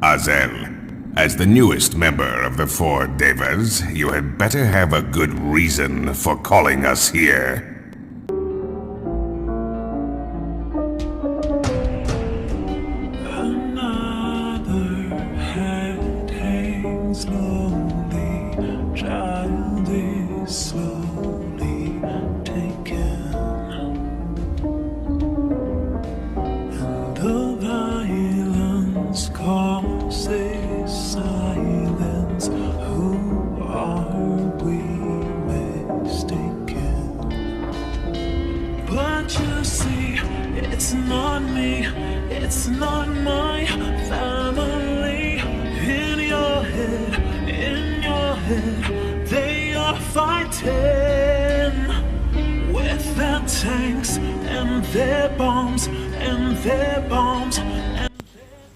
Azel. As the newest member of the Four Devas, you had better have a good reason for calling us here. Another head hangs slowly, child is slowly taken, and the violence causes silence. Who are we mistaken? But you see, it's not me, it's not my family. In your head, they are fighting with their tanks and their bombs and their bombs.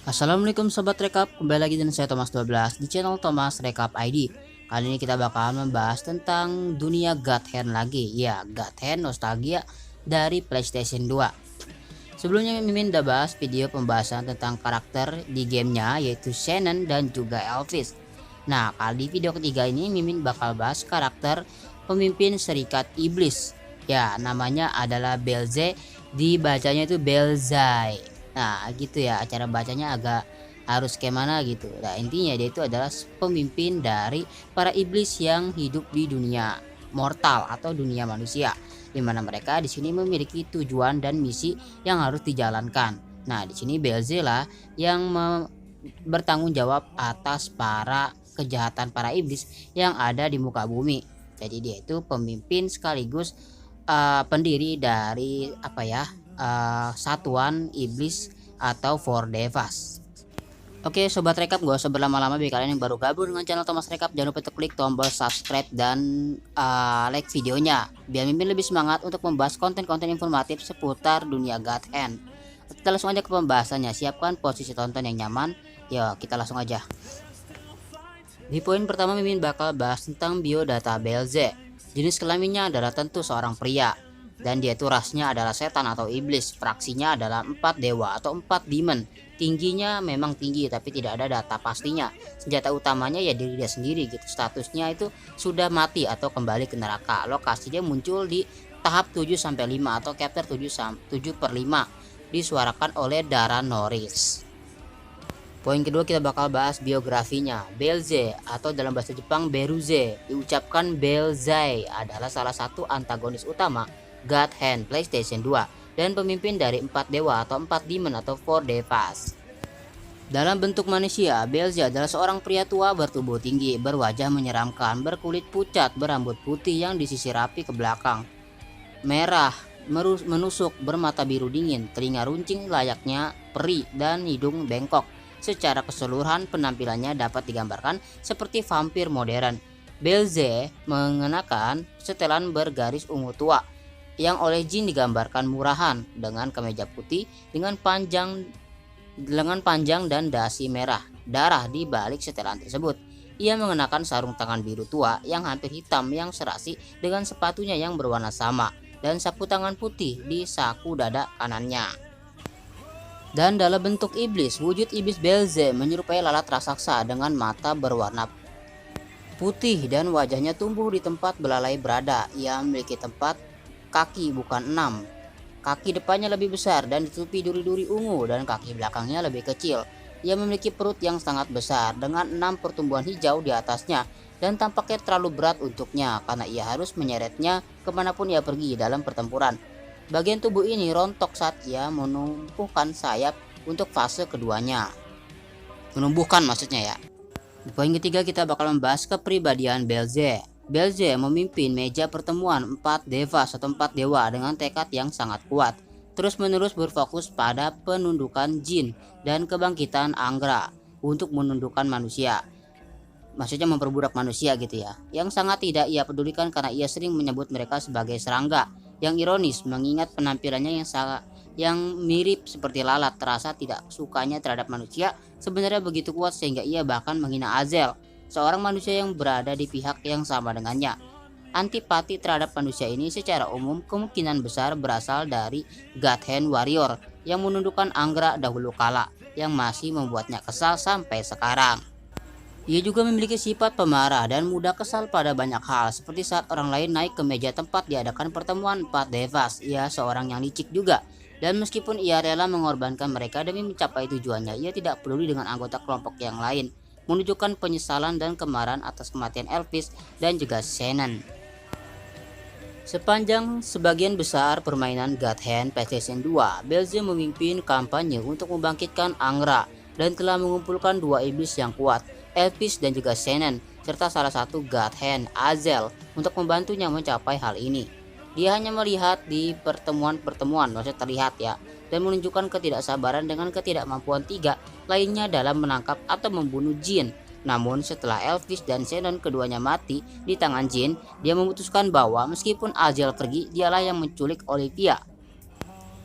Assalamualaikum Sobat Rekap, kembali lagi dengan saya Thomas 12 di channel Thomas Rekap ID. Kali ini kita bakalan membahas tentang dunia God Hand lagi. Ya, God Hand nostalgia dari PlayStation 2. Sebelumnya Mimin udah bahas video pembahasan tentang karakter di gamenya, yaitu Shannon dan juga Elvis. Nah, kali video ketiga ini Mimin bakal bahas karakter pemimpin Serikat Iblis. Ya, namanya adalah Belze, dibacanya itu Belzai. Nah gitu ya, cara bacanya agak harus kayak mana gitu. Nah intinya dia itu adalah pemimpin dari para iblis yang hidup di dunia mortal atau dunia manusia, dimana mereka di sini memiliki tujuan dan misi yang harus dijalankan. Nah di sini Belzela yang bertanggung jawab atas para kejahatan para iblis yang ada di muka bumi. Jadi dia itu pemimpin sekaligus pendiri dari satuan iblis atau Four Devas. Oke Sobat Rekap, gak usah berlama-lama. Bagi kalian yang baru gabung dengan channel Thomas Rekap, jangan lupa untuk klik tombol subscribe dan like videonya biar Mimin lebih semangat untuk membahas konten-konten informatif seputar dunia God Hand. Kita langsung aja ke pembahasannya. Siapkan posisi tonton yang nyaman. Yuk kita langsung aja. Di poin pertama Mimin bakal bahas tentang biodata Belze. Jenis kelaminnya adalah tentu seorang pria, dan dia itu rasnya adalah setan atau iblis. Fraksinya adalah 4 dewa atau 4 demon. Tingginya memang tinggi tapi tidak ada data pastinya. Senjata utamanya ya diri dia sendiri gitu. Statusnya itu sudah mati atau kembali ke neraka. Lokasinya muncul di tahap 7-5 atau chapter 7/5, disuarakan oleh Dara Norris. Poin kedua kita bakal bahas biografinya. Belze atau dalam bahasa Jepang Beruze, diucapkan Belzai, adalah salah satu antagonis utama God Hand PlayStation 2 dan pemimpin dari 4 dewa atau 4 demon atau Four Devas. Dalam bentuk manusia, Belze adalah seorang pria tua bertubuh tinggi, berwajah menyeramkan, berkulit pucat, berambut putih yang disisir rapi ke belakang, merah menusuk, bermata biru dingin, telinga runcing layaknya peri, dan hidung bengkok. Secara keseluruhan penampilannya dapat digambarkan seperti vampir modern. Belze mengenakan setelan bergaris ungu tua yang oleh jin digambarkan murahan, dengan kemeja putih dengan lengan panjang dan dasi merah darah di balik setelan tersebut. Ia mengenakan sarung tangan biru tua yang hampir hitam yang serasi dengan sepatunya yang berwarna sama, dan sapu tangan putih di saku dada kanannya. Dan dalam bentuk iblis, wujud iblis Belze menyerupai lalat raksasa dengan mata berwarna putih dan wajahnya tumbuh di tempat belalai berada. Ia memiliki tempat kaki bukan 6. Kaki depannya lebih besar dan ditutupi duri-duri ungu, dan kaki belakangnya lebih kecil. Ia memiliki perut yang sangat besar dengan 6 pertumbuhan hijau di atasnya, dan tampaknya terlalu berat untuknya karena ia harus menyeretnya kemanapun ia pergi dalam pertempuran. Bagian tubuh ini rontok saat ia menumbuhkan sayap untuk fase keduanya. Menumbuhkan maksudnya ya. Di poin ketiga kita bakal membahas kepribadian Belze. Belze memimpin meja pertemuan 4 devas atau 4 dewa dengan tekad yang sangat kuat. Terus menerus berfokus pada penundukan jin dan kebangkitan Angra untuk menundukkan manusia. Maksudnya memperbudak manusia gitu ya. Yang sangat tidak ia pedulikan karena ia sering menyebut mereka sebagai serangga. Yang ironis mengingat penampilannya yang mirip seperti lalat, terasa tidak sukanya terhadap manusia sebenarnya begitu kuat sehingga ia bahkan menghina Azel, seorang manusia yang berada di pihak yang sama dengannya. Antipati terhadap manusia ini secara umum kemungkinan besar berasal dari God Hand Warrior yang menundukkan Angra dahulu kala. yang masih membuatnya kesal sampai sekarang. Ia juga memiliki sifat pemarah dan mudah kesal pada banyak hal, seperti saat orang lain naik ke meja tempat diadakan pertemuan 4 Devas. Ia seorang yang licik juga, dan meskipun ia rela mengorbankan mereka demi mencapai tujuannya, ia tidak peduli dengan anggota kelompok yang lain, menunjukkan penyesalan dan kemarahan atas kematian Elvis dan juga Shannon. Sepanjang sebagian besar permainan God Hand PlayStation 2, Belze memimpin kampanye untuk membangkitkan Angra dan telah mengumpulkan 2 iblis yang kuat, Elvis dan juga Shannon, serta salah satu God Hand, Azel, untuk membantunya mencapai hal ini. Dia hanya melihat di pertemuan-pertemuan, maksudnya terlihat ya, dan menunjukkan ketidaksabaran dengan ketidakmampuan 3 lainnya dalam menangkap atau membunuh Jin. Namun setelah Elvis dan Shannon keduanya mati di tangan Jin, dia memutuskan bahwa meskipun Azel pergi, dialah yang menculik Olivia.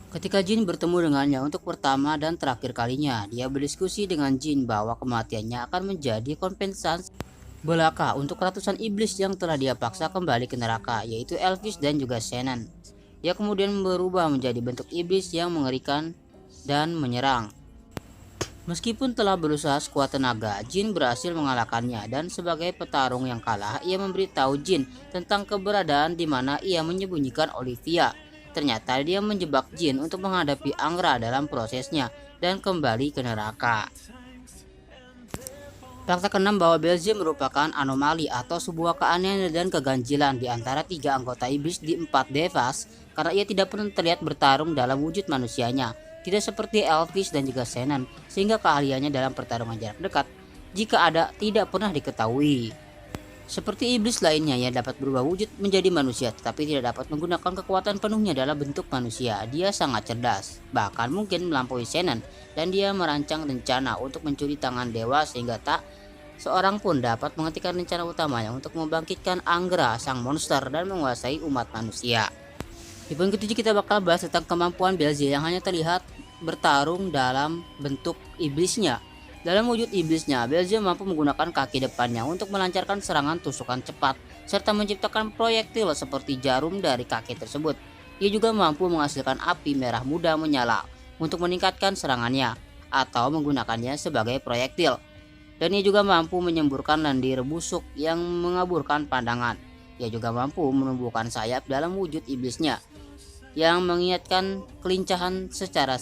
Ketika Jin bertemu dengannya untuk pertama dan terakhir kalinya, dia berdiskusi dengan Jin bahwa kematiannya akan menjadi kompensasi belaka untuk ratusan iblis yang telah dia paksa kembali ke neraka, yaitu Elvis dan juga Shannon. Ia kemudian berubah menjadi bentuk iblis yang mengerikan dan menyerang. Meskipun telah berusaha sekuat tenaga, Jin berhasil mengalahkannya, dan sebagai petarung yang kalah, ia memberitahu Jin tentang keberadaan di mana ia menyembunyikan Olivia. Ternyata dia menjebak Jin untuk menghadapi Angra dalam prosesnya dan kembali ke neraka. Fakta keenam bahwa Belze merupakan anomali atau sebuah keanehan dan keganjilan di antara 3 anggota iblis di 4 Devas, karena ia tidak pernah terlihat bertarung dalam wujud manusianya, tidak seperti Elvis dan juga Shannon, sehingga keahliannya dalam pertarungan jarak dekat, jika ada, tidak pernah diketahui. Seperti iblis lainnya yang dapat berubah wujud menjadi manusia, tetapi tidak dapat menggunakan kekuatan penuhnya dalam bentuk manusia. Dia sangat cerdas, bahkan mungkin melampaui Shannon, dan dia merancang rencana untuk mencuri tangan dewa sehingga tak seorang pun dapat menghentikan rencana utamanya untuk membangkitkan Angra, sang monster, dan menguasai umat manusia. Di poin ketujuh kita bakal bahas tentang kemampuan Belze yang hanya terlihat bertarung dalam bentuk iblisnya. Dalam wujud iblisnya, Belze mampu menggunakan kaki depannya untuk melancarkan serangan tusukan cepat, serta menciptakan proyektil seperti jarum dari kaki tersebut. Ia juga mampu menghasilkan api merah muda menyala untuk meningkatkan serangannya, atau menggunakannya sebagai proyektil. Dan ia juga mampu menyemburkan lendir busuk yang mengaburkan pandangan. Ia juga mampu menumbuhkan sayap dalam wujud iblisnya, yang meningkatkan kelincahan secara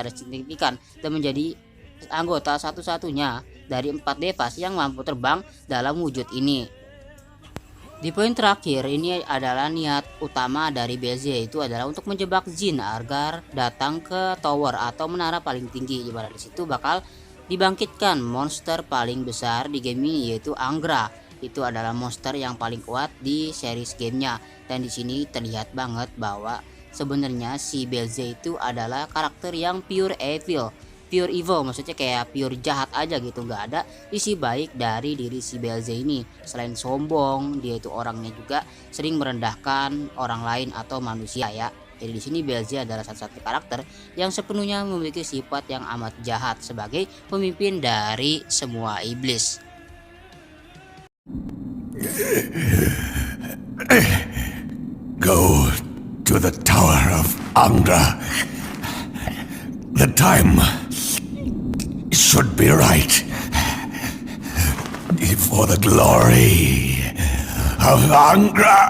signifikan dan menjadi anggota satu-satunya dari 4 Devas yang mampu terbang dalam wujud ini. Di poin terakhir, ini adalah niat utama dari Belze, yaitu adalah untuk menjebak Jin agar datang ke tower atau menara paling tinggi, di mana di situ bakal dibangkitkan monster paling besar di game ini, yaitu Angra. Itu adalah monster yang paling kuat di series gamenya, dan di sini terlihat banget bahwa sebenarnya si Belze itu adalah karakter yang pure evil, maksudnya kayak pure jahat aja gitu, nggak ada isi baik dari diri si Belze ini. Selain sombong, dia itu orangnya juga sering merendahkan orang lain atau manusia ya. Jadi di sini Belze adalah satu-satu karakter yang sepenuhnya memiliki sifat yang amat jahat sebagai pemimpin dari semua iblis. Go to the Tower of Angra. The time should be right. For the glory of Angra.